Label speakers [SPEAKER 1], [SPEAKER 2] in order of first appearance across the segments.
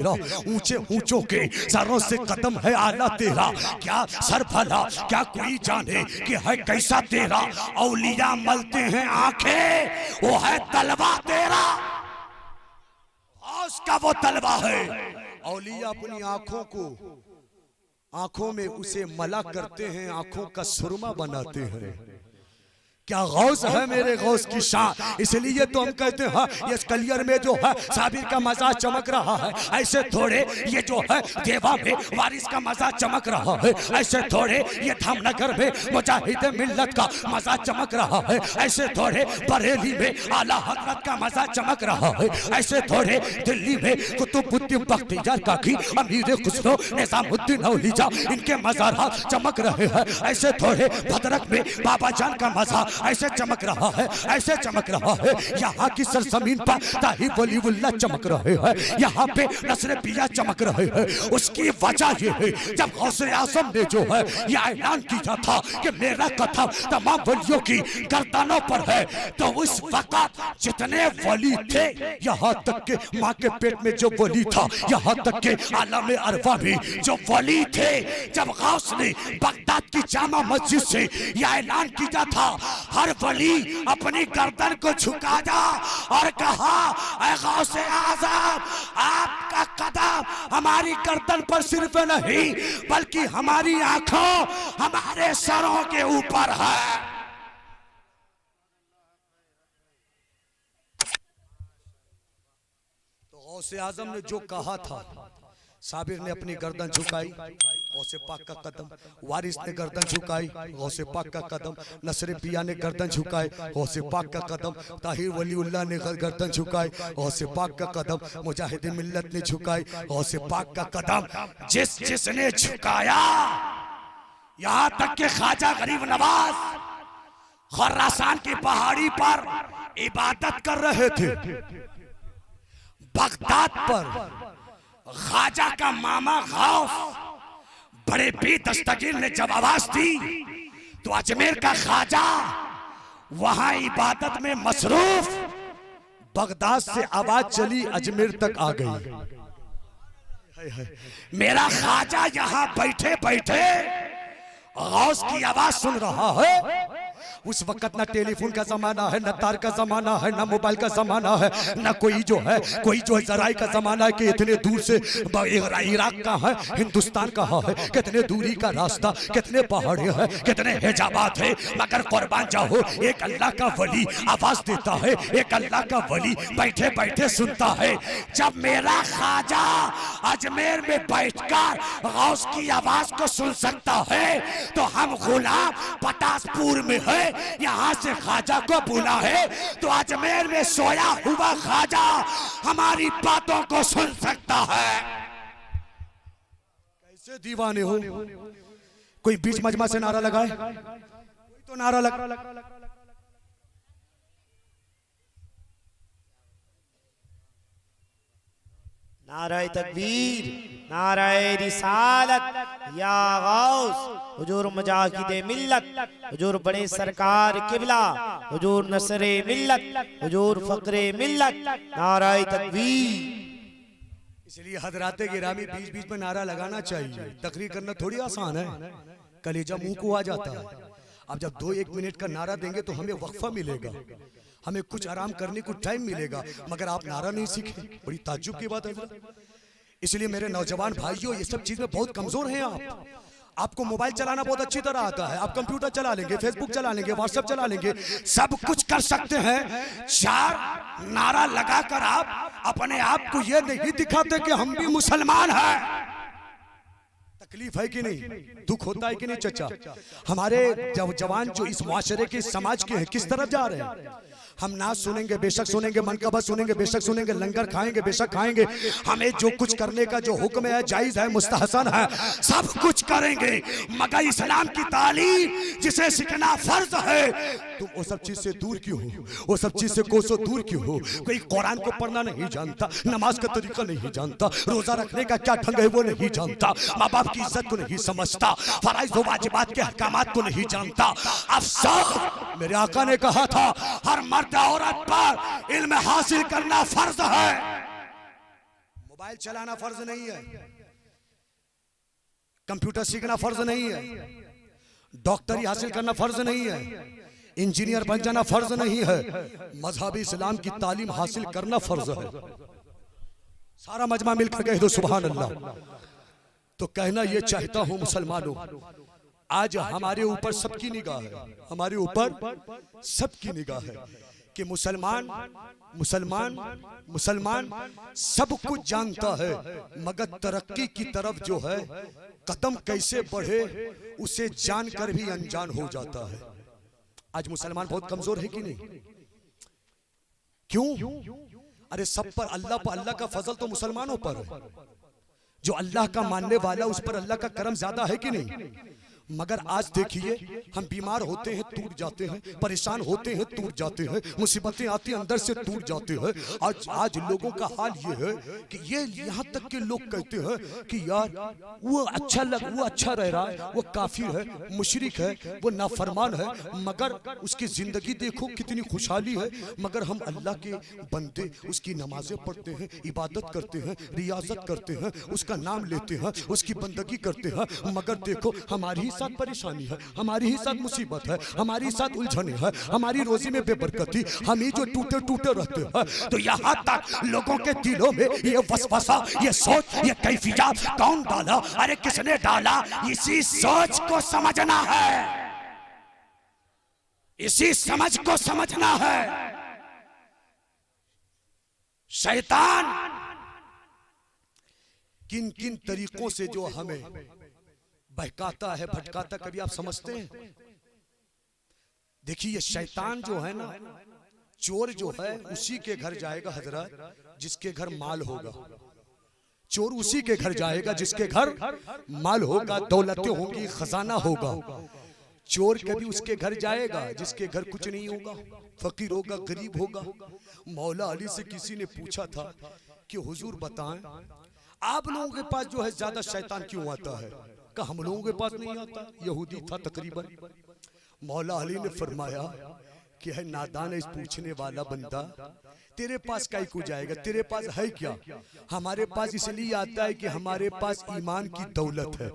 [SPEAKER 1] ऊंचे ऊंचों के सरों से कदम है आला तेरा, क्या सर भला क्या कोई जाने कि है कैसा तेरा। औलिया मलते हैं आंखें, वो है तलवा तेरा, उसका वो तलवा है। औलिया अपनी आंखों में उसे मला करते हैं, आंखों का सुरमा बनाते हैं। क्या गौस है मेरे गौस की शान, इसलिए तो हम कहते हैं ये कलियर में जो है साबिर का मजा चमक रहा है, ऐसे थोड़े ये जो है देवा में वारिस का मजा चमक रहा है, ऐसे थोड़े ये धामनगर में मुजाहिद मिल्लत का मजा चमक रहा है, ऐसे थोड़े बरेली में आला हजरत का मजा चमक रहा है, ऐसे थोड़े दिल्ली में कुतुबुद्दीन बख्तियार काकी, अमीर खुसरो, निजामुद्दीन औलिया इनके मज़ारात चमक रहे हैं, ऐसे थोड़े भद्रक में बाबा जान का मज़ार ऐसे चमक रहा है, ऐसे चमक रहा है। यहाँ की सरजमीन पर ताही वलीउल्लाह चमक रहे हैं, यहाँ पे नसरे पिया चमक रहे हैं। उसकी वजह ये है जब गौसे आज़म ने जो है ये ऐलान किया था कि मेरा कथा तमाम वलियों की गर्दनों पर है, तो उस वक्त जितने वली थे, यहाँ तक के माँ के पेट में जो वली था, यहाँ तक के आलम अरवा भी जो वली थे, जब गौस ने बगदाद की जामा मस्जिद से यह ऐलान किया था हर वली अपनी गर्दन को झुका जा और कहा ऐ गौसे आज़म आपका कदम हमारी गर्दन पर सिर्फ नहीं बल्कि हमारी आंखों हमारे सरों के ऊपर है। तो गौसे आज़म ने जो कहा था, साबिर ने अपनी गर्दन झुकाई, गौसे पाक का कदम, वारिस ने गर्दन झुकाई, गौसे पाक का कदम, नसरे पिया ने गर्दन झुकाई, गौसे पाक का कदम, ताहिर वलीउल्लाह ने गर्दन झुकाई, गौसे पाक का कदम, मुजाहिदीन मिल्लत ने झुकाई, गौसे पाक का कदम। जिसने झुकाया, यहाँ तक के ख्वाजा गरीब नवाज खुरासान की पहाड़ी पर इबादत कर रहे थे। बगदाद पर ख्वाजा का मामा गौस बड़े बेदस्तगीर ने जब आवाज दी तो अजमेर का ख्वाजा वहां इबादत में मसरूफ, बगदाद से आवाज चली अजमेर तक आ गई। मेरा ख्वाजा यहां बैठे बैठे गौस की आवाज सुन रहा है। उस वक्त ना टेलीफोन का जमाना है, न तार का जमाना है, न मोबाइल का जमाना है, न कोई जो है जराई का जमाना है कि इतने दूर से इराक का है, हिंदुस्तान का है, कितने दूरी का रास्ता, कितने पहाड़े हैं, कितने हिजाबात है। मगर कुर्बान जाओ, एक अल्लाह का वली आवाज देता है, एक अल्लाह का वली बैठे बैठे सुनता है। जब मेरा ख्वाजा अजमेर में बैठकर गौस की आवाज को सुन सकता है तो हम गुलाम पटासपुर में है, यहाँ से ख्वाजा को बुला है, तो अजमेर में सोया हुआ ख्वाजा हमारी बातों को सुन सकता है। कैसे दीवाने हो। कोई बीच मजमा से नारा लगाए, कोई तो नारा लगा।
[SPEAKER 2] नाराए तकबीर, नाराए रिसालत, या गौस हुजूर मुजाहिदे मिल्लत, हुजूर बड़े सरकार किबला, हुजूर नसरे मिल्लत, हुजूर फकरे मिल्लत, नाराए तकबीर।
[SPEAKER 1] इसलिए हजराते गिरामी बीच बीच में नारा लगाना चाहिए। तकरीर करना थोड़ी आसान है, कलेजा मुंह को आ जाता है। अब जब 2-1 मिनट का नारा देंगे तो हमें वक्फा मिलेगा, हमें कुछ आराम करने को टाइम मिलेगा, मगर आप नारा नहीं सीखे, बड़ी ताज्जुब की बात है। इसलिए मेरे नौजवान भाइयों, ये सब चीज में बहुत कमजोर हैं आप। आपको मोबाइल चलाना बहुत अच्छी तरह आता है, आप कंप्यूटर चला लेंगे, फेसबुक चला लेंगे, व्हाट्सएप चला लेंगे, सब कुछ कर सकते हैं। 4 नारा लगाकर आप अपने आप को ये नहीं दिखाते कि हम भी मुसलमान हैं। तकलीफ है कि नहीं, दुख होता है कि नहीं चचा। हमारे जवान जो इस मुआशरे के समाज के हैं किस तरफ जा रहे हैं। हम नाच सुनेंगे, बेशक सुनेंगे, मनकबत सुनेंगे, बेशक सुनेंगे, लंगर खाएंगे, बेशक खाएंगे, हमें जो कुछ करने का जो हुक्म है, जायज है, मुस्तहसन है, सब कुछ करेंगे। मगर इस्लाम की तालीम जिसे सीखना फर्ज है, तुम वो सब चीज से दूर क्यों हो, वो सब चीज से कोसों दूर क्यों हो। कोई कुरान को पढ़ना नहीं जानता, नमाज का तरीका नहीं जानता, रोजा रखने का क्या ढंग है वो नहीं जानता, माँ बाप की इज्जत को नहीं समझता, फराइज व वाजिबात के अहकामात को नहीं जानता। अफसोस, मेरे आका ने कहा था हर मर्द औरत पर इल्म हासिल करना फर्ज है। मोबाइल चलाना फर्ज नहीं है, कंप्यूटर सीखना फर्ज नहीं है, डॉक्टरी हासिल करना फर्ज नहीं है, इंजीनियर बन जाना फर्ज नहीं है, मजहबी इस्लाम की तालीम हासिल करना फर्ज है। सारा मजमा मिलकर कह दो सुभान अल्लाह। तो कहना ये चाहता हूं मुसलमानों, आज हमारे ऊपर सबकी निगाह है, हमारे ऊपर सबकी निगाह है कि मुसलमान मुसलमान मुसलमान सब कुछ जानता है, मगर तरक्की की तरफ जो है कदम कैसे बढ़े उसे जानकर भी अनजान हो जाता है। आज मुसलमान बहुत कमजोर है कि नहीं? क्यों? अरे सब पर अल्लाह का फजल तो मुसलमानों पर है। जो अल्लाह का मानने वाला उस पर अल्लाह का करम ज्यादा है कि नहीं? मगर आज देखिए, हम बीमार होते हैं टूट जाते हैं, परेशान होते हैं टूट जाते हैं, मुसीबतें आती हैं अंदर से टूट जाते हैं। आज लोगों का हाल ये है कि ये यहाँ तक के लोग कहते हैं कि यार वो अच्छा रह रहा है, वो काफिर है, मुशरिक है, वो नाफरमान है, मगर उसकी जिंदगी देखो कितनी खुशहाली है। मगर हम अल्लाह के बंदे, उसकी नमाजें पढ़ते हैं, इबादत करते हैं, रियाजत करते हैं, उसका नाम लेते हैं, उसकी बंदगी करते हैं, मगर देखो हमारी ही साथ परेशानी है, हमारी ही साथ मुसीबत है, हमारी ही साथ उलझने है, हमारी रोजी में बेबरकती, हम ही जो टूटे टूटे रहते हैं। तो यहाँ तक लोगों के दिलों में ये वसवसा, ये सोच, ये कैफियत कौन डाला? अरे किसने डाला? इसी सोच को समझना है, इसी समझ को समझना है। शैतान किन किन तरीकों से जो हमें बहकाता है, भटकाता, कभी आप समझते हैं? देखिए, शैतान जो है ना, चोर जो है उसी के घर जाएगा हजरत जिसके घर माल होगा। चोर उसी के घर जाएगा जिसके घर माल होगा, दौलतें होंगी, खजाना होगा। चोर कभी उसके घर जाएगा जिसके घर कुछ नहीं होगा, फकीर होगा, गरीब होगा। मौला अली से किसी ने पूछा था कि हुजूर बताएं, आप लोगों के पास जो है ज्यादा शैतान क्यों आता है? कहा हम लोगों के पास नहीं आता, यहूदी था तकरीबन। मौला अली ने फरमाया कि है नादान इस पूछने वाला बंदा, तेरे पास काहे को जाएगा? तेरे पास है क्या? हमारे पास इसलिए आता है कि हमारे पास ईमान की दौलत है।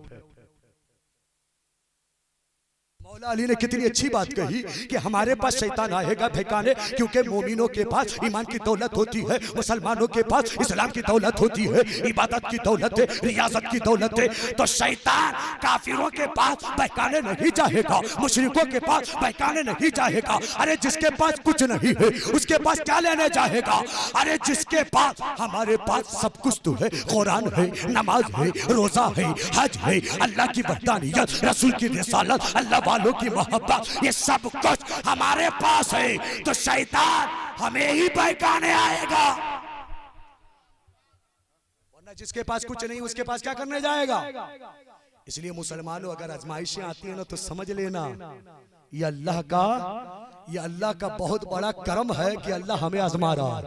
[SPEAKER 1] मौला अली ने कितनी अच्छी बात कही कि हमारे पास शैतान आएगा भैकाने, क्योंकि मोमिनों के पास ईमान की दौलत होती है, मुसलमानों के पास इस्लाम की दौलत होती है, इबादत की दौलत है, रियासत की दौलत है। तो शैतान काफिरों के पास बहकाने नहीं जाएगा, मुशरिकों के पास बहकाने नहीं जाएगा। अरे जिसके पास कुछ नहीं है उसके पास क्या लेने जाएगा? अरे जिसके पास, हमारे पास सब कुछ तो है, कुरान है, नमाज है, रोजा है, हज है, अल्लाह की वहदानियत, रसूल की रिसालत, अल्लाह वालों की मोहब्बत, ये सब कुछ हमारे पास है। तो शैतान हमें ही बहकाने आएगा, वरना जिसके पास कुछ नहीं उसके पास क्या करने जाएगा? इसलिए मुसलमानों, अगर आजमाइशें आती है ना तो समझ लेना ये अल्लाह का बहुत बड़ा करम है कि अल्लाह हमें आजमा रहा है।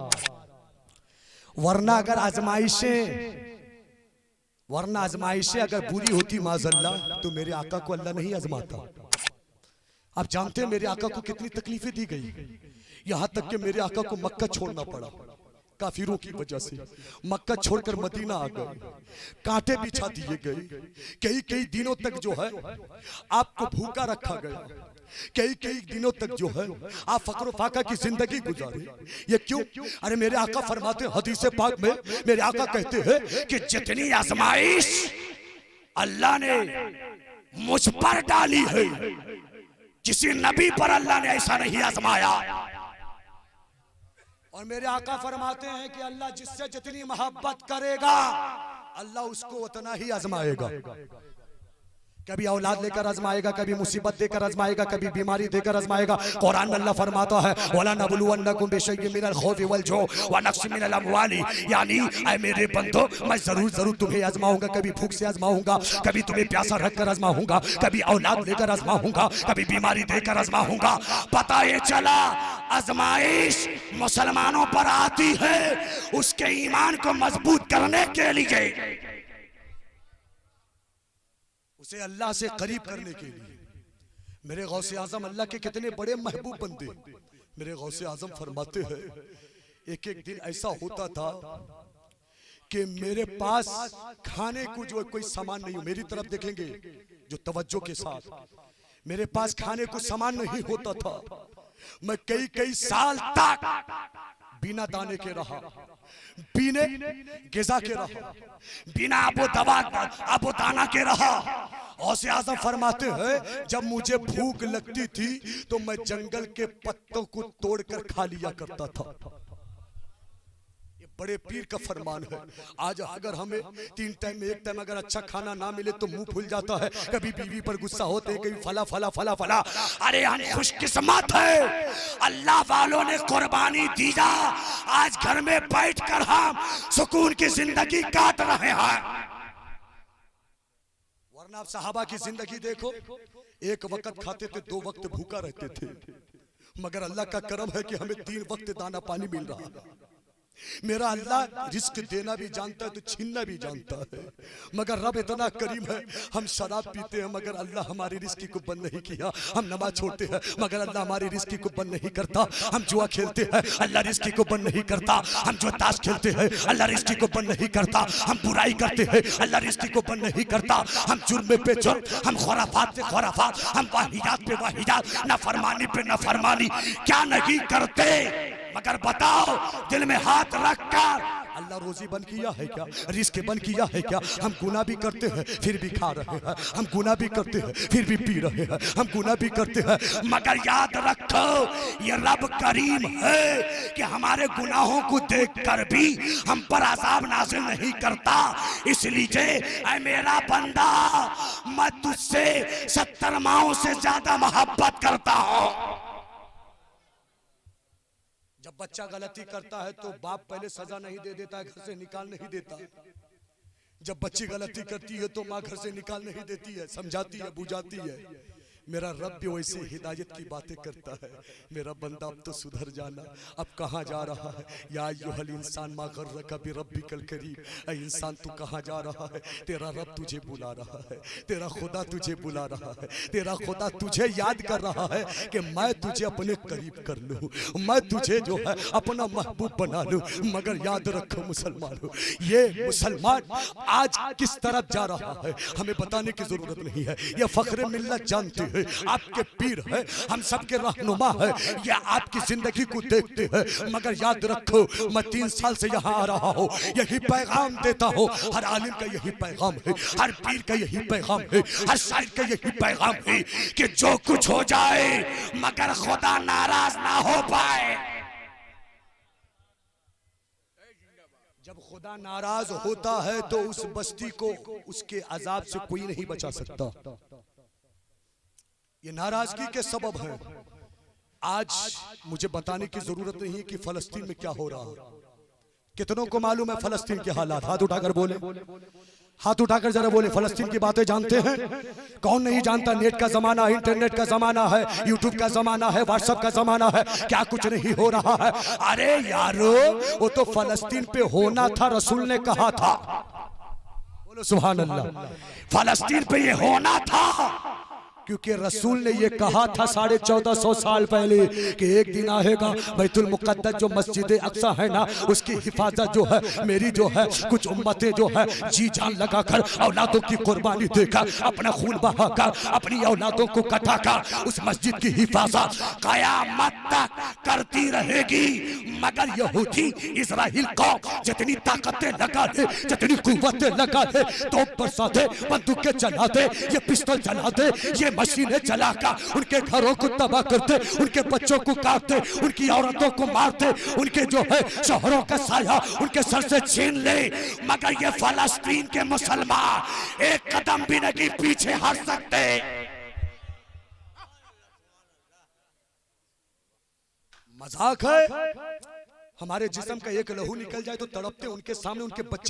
[SPEAKER 1] वरना आजमाइशें अगर बुरी होती माज़अल्लाह, तो मेरे आका को अल्लाह नहीं आजमाता। आप जानते हैं मेरे आका को कितनी तकलीफें दी गई, यहाँ तक कि मेरे आका को मक्का छोड़ना पड़ा काफिरों की वजह से। मक्का छोड़कर मदीना आ गए, कांटे बिछा दिए गए, कई दिनों तक जो है आपको भूखा रखा गया, कई दिनों तक जो है आप फक्र फाका की जिंदगी गुजारे। ये क्यों? अरे मेरे आका फरमाते हदीस पाक में, मेरे आका कहते हैं कि जितनी आजमाइश अल्लाह ने मुझ पर डाली है, किसी नबी पर अल्लाह ने ऐसा नहीं आजमाया। और मेरे आका फरमाते हैं कि अल्लाह जिससे जितनी मोहब्बत करेगा अल्लाह उसको उतना ही आजमाएगा। कभी औलाद लेकर आजमाएगा, कभी मुसीबत देकर आजमाएगा, कभी बीमारी देकर आजमाएगा। कुरान में अल्लाह फरमाता है वला नबलुवन्नकुम बिशैइन मिनल खौफि वल जू व नक्सिन मिनल अमवाली, यानी ऐ मेरे बंदो मैं जरूर तुम्हें आजमाऊंगा। कभी भूख से आजमाऊंगा, कभी तुम्हें प्यासा रखकर आजमाऊंगा, कभी औलाद लेकर आजमाऊंगा, कभी बीमारी देकर आजमाऊंगा। पता ये चला आजमाइश मुसलमानों पर आती है उसके ईमान को मजबूत करने के लिए, उसे अल्लाह से करीब करने के लिए। मेरे गौसे आजम अल्लाह के कितने बड़े महबूब बंदे। मेरे गौसे आजम फरमाते हैं एक दिन ऐसा होता था कि मेरे पास खाने को जो कोई सामान नहीं हो, मेरी तरफ देखेंगे जो तवज्जो के साथ, मेरे पास खाने को सामान नहीं होता था। मैं कई कई साल तक बिना दाने के रहा, बिना गिज़ा के रहा, बिना अबो दाना के रहा। औसे आज़म फरमाते हैं जब मुझे भूख लगती थी तो मैं जंगल के पत्तों को तोड़कर खा लिया करता था। बड़े पीर का फरमान है। आज अगर हमें 3 टाइम में 1 टाइम अगर अच्छा खाना ना मिले तो मुंह फूल जाता है, कभी बीवी पर गुस्सा होते हैं, कभी फला फला फला फला। अरे हम खुशकिस्मत है, अल्लाह वालों ने कुर्बानी दी जा, आज घर में बैठकर हम सुकून की जिंदगी काट रहे हैं। वरना आप सहाबा की जिंदगी देखो, 1 वक्त खाते थे, 2 वक्त भूखा रहते थे, मगर अल्लाह का करम है कि हमें 3 वक्त दाना पानी मिल रहा है। मेरा अल्लाह रिस्क देना भी जानता है तो छीनना भी जानता है, मगर रब इतना करीम है। हम शराब पीते हैं मगर अल्लाह हमारी रिस्की को बंद नहीं किया, हम नमाज छोड़ते हैं मगर अल्लाह हमारी रिस्की को बंद नहीं करता, हम जुआ खेलते हैं अल्लाह रिस्की को बंद नहीं करता, हम जो ताश खेलते हैं अल्लाह रिस्की को बंद नहीं करता, हम बुराई करते हैं अल्लाह रिस्की को बंद नहीं करता, हम जुर्म पे जुर्म, हम खुराफात पे खुराफात, हम वाहियात पे वाहियात, नाफरमानी पे नाफरमानी क्या नहीं करते। मगर बताओ दिल में हाथ रखकर अल्लाह रोजी बंद किया है क्या, रिस्क बंद किया है क्या? हम गुनाह भी करते हैं फिर भी खा रहे हैं, हम गुनाह भी करते हैं फिर भी पी रहे हैं, हम गुनाह भी करते हैं, मगर याद रखो ये रब करीम है कि हमारे गुनाहों को देखकर भी हम पर अज़ाब नाज़िल नहीं करता। इसलिए ऐ मेरा बंदा, मैं तुझसे 70 माओं से ज्यादा मोहब्बत करता हूँ। जब बच्चा गलती करता है तो बाप पहले सजा नहीं दे देता है, घर से निकाल नहीं देता। जब बच्ची गलती करती है तो माँ घर से निकाल नहीं देती है, समझाती है, बुझाती है। मेरा रब भी वैसे हिदायत की बातें करता है। मेरा बंदा अब तो सुधर जाना, अब कहाँ जा रहा है? या अय्युहल इंसान मा गर्रका बिरब्बिकल करीम, ऐ इंसान तू कहाँ जा रहा है? तेरा रब तुझे बुला रहा है, तेरा खुदा तुझे बुला रहा है, तेरा खुदा तुझे याद कर रहा है कि मैं तुझे अपने करीब कर लूँ, मैं तुझे जो है अपना महबूब बना लूँ। मगर याद रखो मुसलमानों, ये मुसलमान आज किस तरफ जा रहा है हमें बताने की जरूरत नहीं है। ये फख्र मिल्लत जानते हैं, आपके पीर है, हम सबके रहनुमा है, ये आपकी जिंदगी को देखते हैं। मगर याद रखो मैं 3 साल से यहाँ आ रहा हूँ, यही पैगाम देता हूँ। हर आलिम का यही पैगाम है, हर पीर का यही पैगाम है, हर शायर का यही पैगाम है कि जो कुछ हो जाए मगर खुदा नाराज ना हो पाए। जब खुदा नाराज होता है तो उस बस्ती को उसके अजाब से कोई नहीं बचा सकता। ये नाराजगी के सबब है। आज मुझे बताने की जरूरत नहीं है कि फलस्तीन में क्या हो रहा है। कितनों को मालूम है फलस्तीन के हालात? हाथ उठाकर बोले, हाथ उठाकर जरा बोले, फलस्तीन की बातें जानते हैं? कौन नहीं जानता? नेट का जमाना है, इंटरनेट का जमाना है, यूट्यूब का जमाना है, व्हाट्सएप का जमाना है, क्या कुछ नहीं हो रहा है। अरे यारो वो तो फलस्तीन पे होना था, रसूल ने कहा था, बोलो सुभान अल्लाह, फलस्तीन पे ये होना था क्योंकि रसूल ने ये कहा था 1450 साल पहले कि एक दिन आएगा बैतुल मुक़द्दस जो मस्जिद अक्सा है ना, उसकी हिफाजत जो है मेरी जो है कुछ उम्मतें जो है जी जान लगाकर औलादों की कुर्बानी देकर अपना खून बहाकर अपनी औलादों को कटाकर उस मस्जिद की हिफाजत क़यामत तक करती रहेगी। मगर यहूदी इस्राइल को जितनी ताकतें लगा दे, जितनी कुव्वतें लगा दे, तो बरसा दे, बंदूकें चला दे, ये पिस्तौल चला दे, ये मशीनें चलाकर उनके घरों को तबाह करते, उनके बच्चों को काटते, उनकी औरतों को मारते, उनके जो है शहरों का साया उनके सर से छीन ले। मगर ये फलस्तीन के मुसलमान एक कदम भी नहीं पीछे हट सकते। मजाक है? हमारे जिस्म का एक लहू निकल जाए तो तड़पते, उनके सामने उनके बच्चे